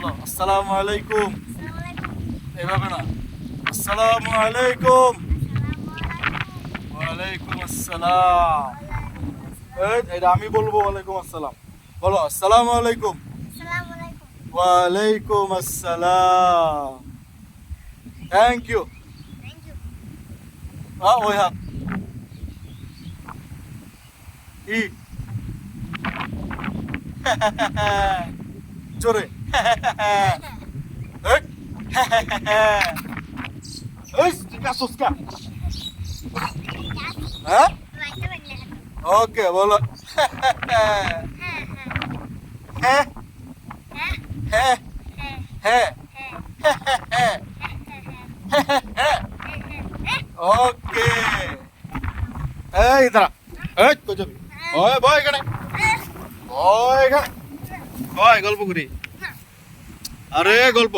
বলো আসসালামু আলাইকুম। এভাবে না, আসসালামু আলাইকুম। ওয়ালাইকুম আসসালাম। এটা আমি বলবো ওয়ালাইকুম আসসালাম। বলো আসসালামু আলাইকুম। ওয়ালাইকুম আসসালাম। Thank you. ওই হাত ই জোরে হ্যাঁ ওকে বলো হ্যাঁ হ্যাঁ হ্যাঁ ওকে এই দাঁড়া এই কই যাবি ওই বয় এখানে ওই এখানে ওই গল্প করি আরে গল্প